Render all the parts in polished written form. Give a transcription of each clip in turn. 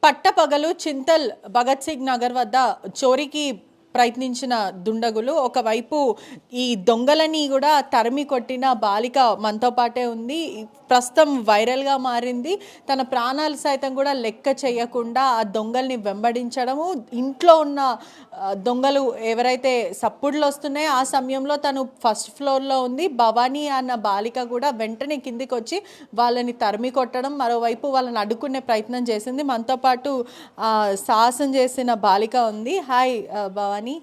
పట్టపగలు చింతల్ భగత్ సింగ్ నగర్ వద్ద చోరీకి ప్రయత్నించిన దుండగులు ఒకవైపు ఈ దొంగలని కూడా తరిమి కొట్టిన బాలిక మనతో పాటే ఉంది. ప్రస్తుతం వైరల్గా మారింది. తన ప్రాణాలు సైతం కూడా లెక్క చేయకుండా ఆ దొంగల్ని వెంబడించడము, ఇంట్లో ఉన్న దొంగలు ఎవరైతే సప్పుడులు వస్తున్నాయో ఆ సమయంలో తను ఫస్ట్ ఫ్లోర్లో ఉంది. భవానీ అన్న బాలిక కూడా వెంటనే కిందికి వచ్చి వాళ్ళని తరిమి కొట్టడం, మరోవైపు వాళ్ళని అడ్డుకునే ప్రయత్నం చేసింది. మనతో పాటు సాహసం చేసిన బాలిక ఉంది. హాయ్ భవానీ,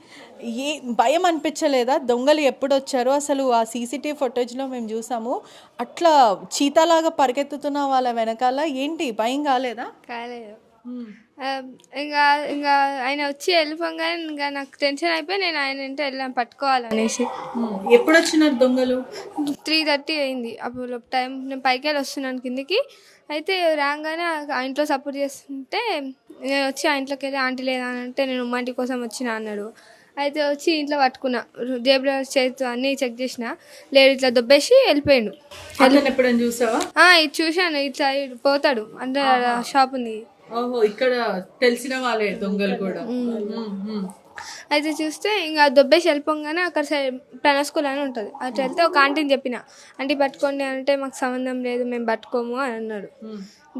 ఏ భయం అనిపించలేదా? దొంగలు ఎప్పుడు వచ్చారో అసలు ఆ సీసీటీవీ ఫుటేజ్లో మేము చూసాము. అట్లా చీతాలాగా పరిగెత్తుతున్న వాళ్ళ వెనకాల ఏంటి భయం కాలేదా? కాలేదు. ఇంకా ఇంకా ఆయన వచ్చి వెళ్ళిపోగానే ఇంకా నాకు టెన్షన్ అయిపోయి నేను ఆయన ఇంటి వెళ్ళాను పట్టుకోవాలనేసి. ఎప్పుడు వచ్చినారు దొంగలు? 3:30 అయింది. అప్పుడు టైం నేను పైకి వెళ్ళి వస్తున్నాను కిందికి. అయితే రాగానే ఆ ఇంట్లో సపోర్ట్ చేస్తుంటే నేను వచ్చి ఆ ఇంట్లోకి వెళ్ళి ఆంటీ లేదా అని అంటే నేను ఉమ్మాంటి కోసం వచ్చిన అన్నాడు. అయితే వచ్చి ఇంట్లో పట్టుకున్నా, జేబులో చేతి అన్నీ చెక్ చేసిన, లేడు, ఇట్లా దొబ్బేసి వెళ్ళిపోయాడు. ఎప్పుడైనా చూసావా? ఇది చూశాను, ఇట్లా పోతాడు అందరు షాప్ ఉంది. ఓహో, ఇక్కడ తెలిసిన వాళ్ళే దొంగలు కూడా. అయితే చూస్తే ఇంకా దొబ్బేసి వెళ్ళిపోగానే అక్కడ ప్రణవ్ స్కూల్ అని ఉంటుంది, అటు వెళ్తే ఒక ఆంటీని చెప్పిన, ఆంటీ పట్టుకోండి అంటే మాకు సంబంధం లేదు మేము పట్టుకోము అని అన్నాడు.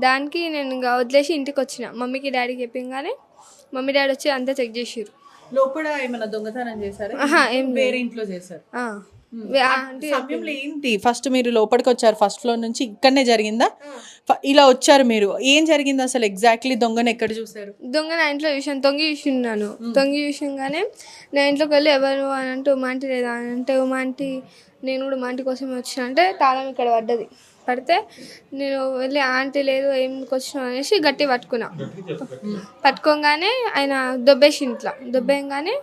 దానికి నేను ఇంకా వదిలేసి ఇంటికి వచ్చిన. మమ్మీకి డాడీకి చెప్పింగానే మమ్మీ డాడీ వచ్చి అంతా చెక్ చేసారు. లోపల ఏమైనా దొంగతనం చేశారు? వేరే ఇంట్లో చేశారు. సమయంలో ఏంటి ఫస్ట్ మీరు లోపలికి వచ్చారు, ఫస్ట్ ఫ్లోర్ నుంచి ఇక్కడనే జరిగిందా? ఇలా వచ్చారు మీరు, ఏం జరిగింది అసలు ఎగ్జాక్ట్లీ? దొంగను ఎక్కడ చూసారు? దొంగ నా ఇంట్లో చూసాను, తొంగి చూసిన్నాను. తొంగి చూసిగానే నా ఇంట్లోకి వెళ్ళి ఎవరు అని అంటే ఉమాంటి లేదా అని అంటే ఉమాంటి నేను కూడా ఉమాంటి కోసమే వచ్చిన అంటే తాళం ఇక్కడ పడ్డది. పడితే నేను వెళ్ళి ఆంటీ లేదు ఏమికి వచ్చినా అనేసి గట్టి పట్టుకున్నా. పట్టుకోగానే ఆయన దొబ్బేసి ఇంట్లో దొబ్బేయంగానే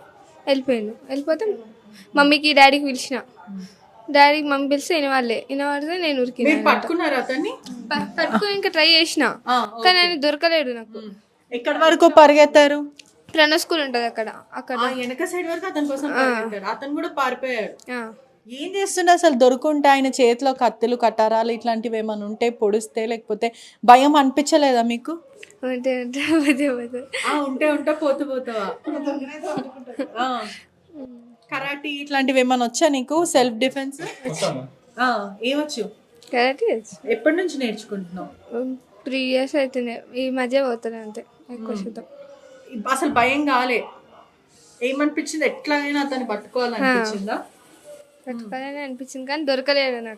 వెళ్ళిపోయాను. వెళ్ళిపోతే మమ్మీకి డాడీకి పిలిచిన, డాడీకి మమ్మీ పిలిస్తే వినవాడితే నేను ఉరికినా. పట్టుకుని ఇంకా ట్రై చేసిన కానీ ఆయన దొరకలేడు నాకు. ఎక్కడి వరకు పరిగెత్తారు? ప్రణవ్ స్కూల్ ఉంటుంది అక్కడ వెనక సైడ్ వరకు అతని కోసం అతను కూడా పారిపోయాడు. ఏం చేస్తుండే అసలు? దొరుకుంటే ఆయన చేతిలో కత్తులు కటారాలు ఇట్లాంటివి ఏమైనా ఉంటే పొడిస్తే, లేకపోతే భయం అనిపించలేదా మీకు? ఉంటే ఉంటే పోతావా? కరాటీ ఇట్లాంటివి ఏమైనా వచ్చా నీకు? Self defence ఏమొచ్చు? కరాటీ ఎప్పటి నుంచి నేర్చుకుంటున్నావు? 3 years అవుతుంది. ఈ మధ్య పోతాను అంతే, ఎక్కువ శాతం. అసలు భయం కాలే? ఏమనిపించింది? ఎట్లాగైనా అతన్ని పట్టుకోవాలనిపించిందా? పట్టుకోవాలని అనిపించింది కానీ దొరకలేదు నాకు.